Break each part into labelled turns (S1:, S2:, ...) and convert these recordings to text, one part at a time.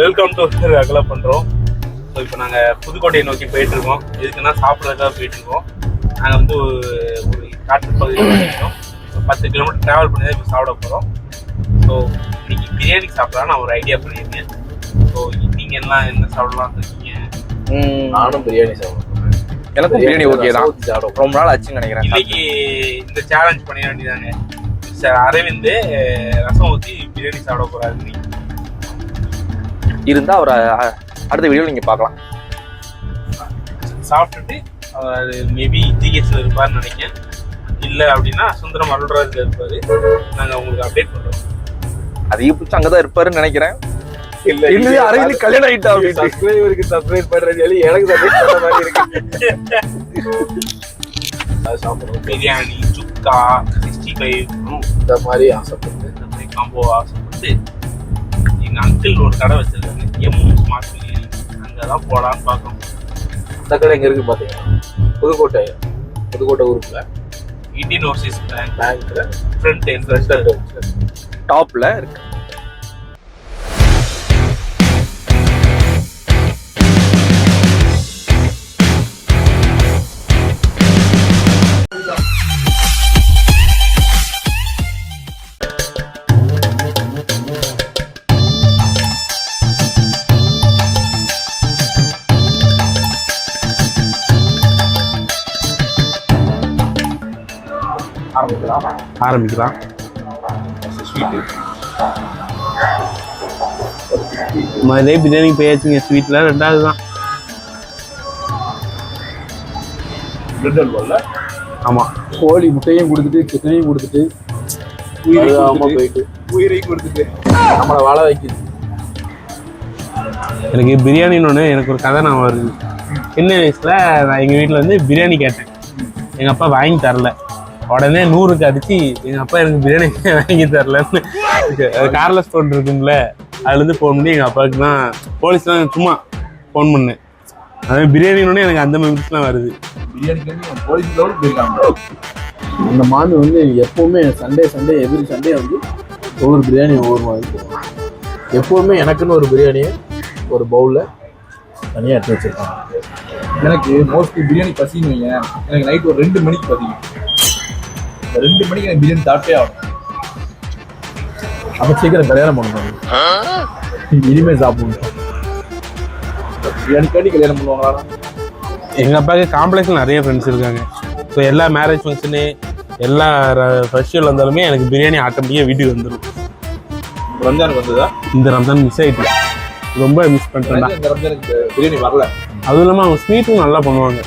S1: Welcome to அகல பண்ணுறோம். So இப்போ நாங்கள் புதுக்கோட்டையை நோக்கி போயிட்டுருக்கோம். எதுக்குன்னா சாப்பிட்றதுக்காக போயிட்டுருக்கோம். நாங்கள் வந்து ஒரு காட்டு பகுதியில் போயிட்டோம். 10 கிலோமீட்டர் ட்ராவல் பண்ணி தான் இப்போ சாப்பிட போகிறோம். ஸோ இன்னைக்கு பிரியாணி சாப்பிட்லாம் நான் ஒரு ஐடியா பண்ணியிருக்கேன். ஸோ நீங்கள் எல்லாம் என்ன சாப்பிடலாம் இருக்கீங்க?
S2: நானும் பிரியாணி சாப்பிடுவேன்.
S3: எனக்கும் பிரியாணி ஓகே தான். ரொம்ப நாள் ஆச்சுன்னு நினைக்கிறேன்.
S1: இன்னைக்கு இந்த சேலஞ்ச் பண்ணிட வேண்டியதாங்க. சார் அரவிந்த் ரசம் ஊற்றி பிரியாணி சாப்பிட போகிறாரு.
S3: இருந்தா அவரை அடுத்த வீடியோ நீங்க பார்க்கலாம்.
S1: சாப்பிட்டுட்டு அவர் மேபி ஜிஹெச்ல இருப்பார்னு நினைக்கிறேன். இல்லை அப்படின்னா சுந்தரம் அருள்ராஜ்ல இருப்பாரு. நாங்கள் உங்களுக்கு அப்டேட் பண்ணுறோம்.
S3: அதிகபட்சம் அங்கதான் இருப்பாருன்னு நினைக்கிறேன்.
S2: இல்ல
S3: அரவிந்த் கல்யாணம் ஆயிட்டா
S2: சப்ஸ்கிரைபருக்கு சப்ஸ்கிரைப் பண்றது சொல்லி எனக்கு சப்ஸ்கிரைப் பண்ற மாதிரி இருக்கு.
S1: சாப்பிடுறோம் பிரியாணி, சுக்கா, 65
S2: இந்த மாதிரி ஆசைப்பட்டு
S1: இந்த மாதிரி காம்போ ஆசைப்பட்டு எங்கள் அங்கிள் ஒரு கடை வச்சிருக்காங்க, ஸ்மார்ட் பிரியாணி. அங்கே தான் போகலான்னு பார்க்குறோம்.
S2: இந்த கடை எங்க இருக்கு பாத்தீங்கன்னா புதுக்கோட்டை ஊருக்குள்ள
S1: இந்தியன் ஓவர்சீஸ்
S2: பேங்க்ல
S1: ஃப்ரண்ட் என்ட்ரன்ஸ்
S3: டாப்ல இருக்கு.
S1: ஆரம்பிக்கலாம். முதலே பிரியாணி போயாச்சுங்க. ஸ்வீட்ல ரெண்டாவது தான். ஆமா,
S2: கோழி முட்டையும் கொடுத்துட்டு சிக்கனையும் கொடுத்துட்டு உயிரையும் கொடுத்துட்டு நம்மளை வாழ வைக்குது.
S1: எனக்கு பிரியாணின்னு எனக்கு ஒரு கதை நான் வருது. சின்ன வயசுல நான் எங்கள் வீட்டில் வந்து பிரியாணி கேட்டேன். எங்கள் அப்பா வாங்கி தரல. உடனே 100க்கு அடிச்சு எங்கள் அப்பா எனக்கு பிரியாணி வாங்கி தரலன்னு கார்லெஸ் ஃபோன் இருக்கும்ல, அதுலேருந்து ஃபோன் பண்ணி எங்கள் அப்பாவுக்கு தான் போலீஸ்லாம் சும்மா ஃபோன் பண்ணேன். அதே பிரியாணின்னு எனக்கு அந்த மெமரிஸ்லாம் வருது.
S2: பிரியாணிக்கு போலீஸ்லோடு போயிருக்காங்க. அந்த மாமி வந்து எப்பவுமே சண்டே எவ்ரி சண்டே வந்து ஒவ்வொரு பிரியாணி ஒவ்வொரு மாதிரி போடுவாங்க. எப்போவுமே எனக்குன்னு ஒரு பிரியாணியை ஒரு பவுலில் தனியாக எடுத்து வச்சுருக்காங்க. எனக்கு மோஸ்ட்லி பிரியாணி பசின்னு வைங்க, எனக்கு நைட் ஒரு 2 மணிக்கு பசிக்கும். 2 மணிக்கு எனக்கு பிரியாணி சாப்பிட்டே ஆகும். அப்போ சீக்கிரம் கல்யாணம் பண்ணுவாங்க. இனிமேல் சாப்பிடணும். பிரியாணிக்காண்டி கல்யாணம் பண்ணுவாங்களா?
S1: எங்கள் அப்பாவுக்கு காம்ப்ளெக்ஸில் நிறைய ஃப்ரெண்ட்ஸ் இருக்காங்க. ஸோ எல்லா மேரேஜ் ஃபங்க்ஷனு எல்லா ஃபெஸ்டிவல் வந்தாலுமே எனக்கு பிரியாணி ஆட்டோமேட்டிக்காக வீட்டுக்கு வந்துடும்.
S2: ரம்ஜானுக்கு வந்ததா?
S1: இந்த ரம்ஜான் மிஸ் ஆகிட்டு ரொம்ப மிஸ் பண்ணிட்டேன்.
S2: இந்த ரம்ஜானுக்கு பிரியாணி வரல.
S1: அதுவும் இல்லாமல் அவங்க ஸ்வீட்டும் நல்லா பண்ணுவாங்க.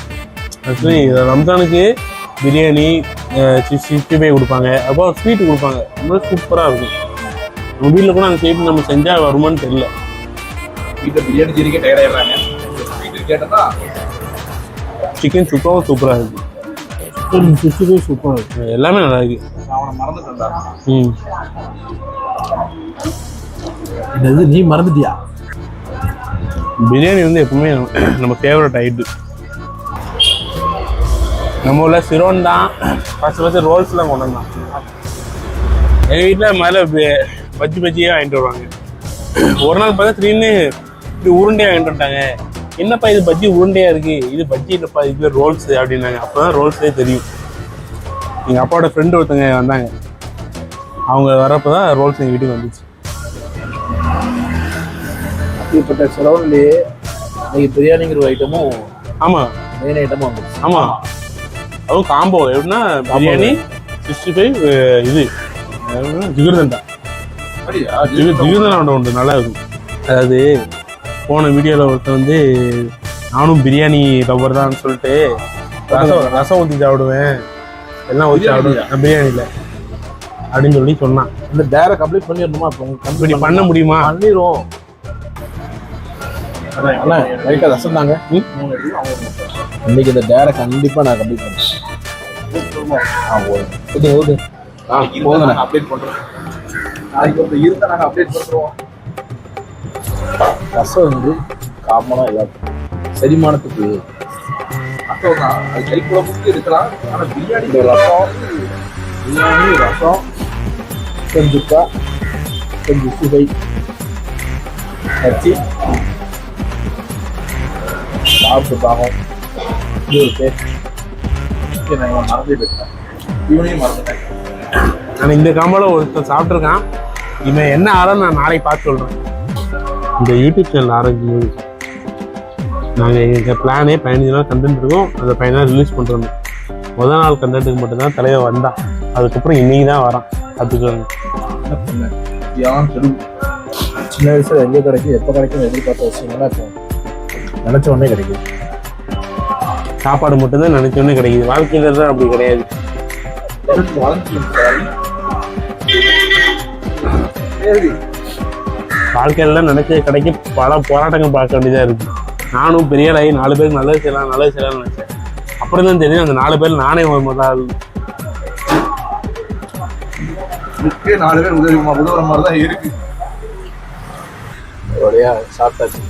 S1: ஆக்சுவலி ரம்ஜானுக்கு பிரியாணி 65 கொடுப்பாங்க. அப்போ ஸ்வீட்டு கொடுப்பாங்க. ரொம்ப சூப்பராக இருக்கும். நம்ம வீட்டில் கூட அந்த ஸ்வீட் நம்ம செஞ்சால் வருமானு தெரியல.
S2: வீட்டில் பிரியாணி ஜெரிக்கே டயர்டாயிடுறாங்க. ஸ்வீட்டு கேட்டதா
S1: சிக்கன் சுக்காவும் சூப்பராக இருக்குது. 65 சூப்பராக இருக்குது. எல்லாமே நல்லா இருக்குது.
S2: அவனை மறந்துட்டா.
S3: இது நீ மறந்துட்டியா?
S1: பிரியாணி வந்து எப்பவுமே நம்ம ஃபேவரட் ஐட்டு. நம்ம ஊரில் சிரோன் தான் ஃபஸ்ட்டு ரோல்ஸ்லாம் கொண்டு வந்தான். எங்கள் வீட்டில் மேலே பஜ்ஜியே வாங்கிட்டு வருவாங்க. ஒரு நாள் பார்த்தா திடீர்னு இப்படி உருண்டையாக வாங்கிட்டு வந்துட்டாங்க. என்னப்பா இது பஜ்ஜி உருண்டையாக இருக்குது, இது பஜ்ஜி இல்லைப்பா, இது பேர் ரோல்ஸு அப்படின்னாங்க. அப்போ தான் ரோல்ஸே தெரியும். எங்கள் அப்பாவோட ஃப்ரெண்டு ஒருத்தங்க வந்தாங்க. அவங்க வரப்போ தான் ரோல்ஸ் எங்கள் வீட்டுக்கு வந்துச்சு.
S2: இப்பட்ட செலவுலேயே இன்னைக்கு பிரியாணிங்கிற ஒரு ஐட்டமும்
S1: ஆமாம்
S2: மெயின் ஐட்டமும் வந்துச்சு.
S1: ஆமாம், அதுவும் காம்போ எப்படின்னா பிரியாணி 65 இது ஜிகிர்தண்டா. ஜிகிர்தண்டா உண்டு, நல்லா இருக்கும். அதாவது போன வீடியோவில் ஒருத்தர் வந்து நானும் பிரியாணி லவர் தான் சொல்லிட்டு ரசம் ஊற்றி சாப்பிடுவேன், எல்லாம் ஊற்றி சாப்பிடுவேன் பிரியாணியில் அப்படின்னு சொல்லி சொன்னான்.
S2: இந்த டேரை கம்ப்ளீட் பண்ணிடணுமா? இப்போ உங்கள்
S1: கம்பெனி பண்ண முடியுமா?
S2: பண்ணிடுவோம். அண்ணா ரைட்டாக ரசம் தாங்க. இன்னைக்கு இந்த டேரை கண்டிப்பாக நான் கம்ப்ளீட் பண்ணுறேன். போதும் அப்டேட் பண்ணுறோம். நாளைக்கு ஒரு இருந்தால் நாங்கள் அப்டேட் பண்ணுறோம். ரசம் வந்து காமனாக எல்லாத்துக்கும் செரிமானத்துக்கு ரசம் தான். அது கறி குழம்புக்கு இருக்கலாம். ஆனால் பிரியாணி ரசம் சிக்கன் சுக்கா, சிக்கன் 65 வச்சு சாப்பிட்டு பார்ப்போம். இது ஒரு டேஸ்ட். நான் இவன் மறந்தே போயிட்டேன், இவனையும் மறந்துட்டேன்.
S1: நான் இந்த காம்போல ஒருத்தர் சாப்பிட்ருக்கான். இவன் என்ன ஆரம் நான் நாளைக்கு பார்த்து சொல்கிறேன். இந்த யூடியூப் சேனல் ஆரம்பிக்கும் நாங்கள் எங்கள் பிளானே 15 நாள் கண்டென்ட் இருக்கும். அந்த 15 நாள் ரிலீஸ் பண்ணுறோம். முதல் நாள் கண்டென்ட்டுக்கு மட்டும்தான் தலைவர் வந்தான். அதுக்கப்புறம் இன்னைக்கு தான் வரான். அதுக்கு
S2: சின்ன வயசுல எங்கே கிடைக்கும், எப்போ கிடைக்கும் எதிர்பார்த்த விஷயங்கள்லாம் இப்போ நினச்ச உடனே கிடைக்குது.
S1: சாப்பாடு மட்டும்தான் நினைச்ச உடனே கிடைக்குது. வாழ்க்கையில தான் அப்படி கிடையாது. வாழ்க்கையில நினைச்ச கிடைக்க பல போராட்டங்கள் பார்க்க வேண்டியதா இருக்கு. நானும் பெரிய ஆளாகி 4 பேருக்கு நல்லது செய்யலாம்னு நினைச்சேன். அப்புறம் தான் தெரியும் அந்த 4 பேர் நானே ஒரு முதல்
S2: 4 பேர் உதவுற மாதிரி தான் இருக்கு. ஒரேயா சாப்பிட்டாச்சு.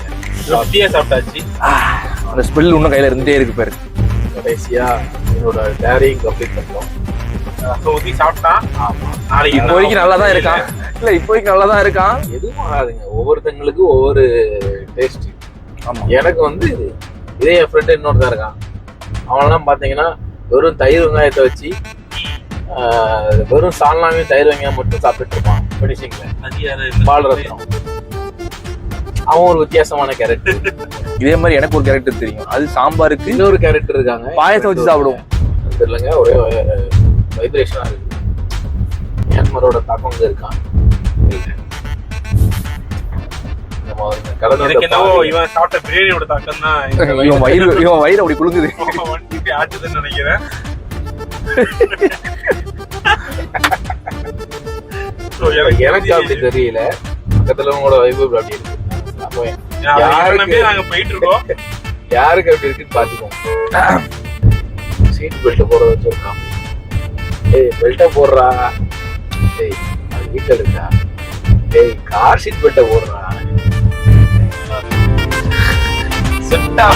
S3: அந்த ஸ்மெல் இன்னும் கையில இருந்துட்டே இருக்கு பாரு.
S2: கடைசியா என்னோட டேரிங் கம்ப்ளீட் பண்ணோம்.
S1: ஊற்றி சாப்பிட்டான். நாளைக்கு
S3: இப்போ வரைக்கும் நல்லா தான் இருக்கான். இல்ல இப்போ வரைக்கும் நல்லா தான் இருக்கான்.
S2: எதுவும் ஆகாதுங்க, ஒவ்வொருத்தங்களுக்கும் ஒவ்வொரு டேஸ்ட். எனக்கு வந்து இதே என் ஃப்ரெண்டு இன்னொருதான் இருக்கான். அவனெல்லாம் பார்த்தீங்கன்னா வெறும் தயிர் வெங்காயத்தை வச்சு வெறும் சால்னாவையும் தயிர் வெங்காயம் மட்டும் சாப்பிட்டு இருப்பான் ஃபினிஷிங்ல. பால் ரத்னம் அவன் ஒரு வித்தியாசமான கேரக்டர்.
S3: இதே மாதிரி எனக்கு ஒரு கேரக்டர் தெரியும். அது சாம்பாருக்கு
S2: இன்னொரு கேரக்டர் இருக்காங்க,
S3: பாயசம் வச்சு சாப்பிடுவோம்.
S2: தெரியலங்க, ஒரே வைப்ரேஷனா இருக்கு. மியான்மரோட தாக்கம் இங்க இருக்கான்.
S1: இவன் சாப்பிட்ட பிரியாணியோட தாக்கம் தான்
S3: இவன் வயிறு அப்படி குலுங்குது.
S1: ஆச்சுதுன்னு நினைக்கிறேன்.
S2: எனக்கு அப்படி தெரியல, பக்கத்துல உங்களோட வைப் அப்படி இருக்கு.
S1: நாங்க போயிட்டு இருக்கோம்.
S2: யாருக்கு அப்படி இருக்குன்னு பாத்துக்கோங்க. சீட் பெல்ட் போட வச்சிருக்கான். ஏய் பெல்ட்டை போடுறா. ஏய் அது வீட்டுல இருக்கா. ஏய் கார் சீட் பெல்ட்டை போடுறா.
S1: செட்டா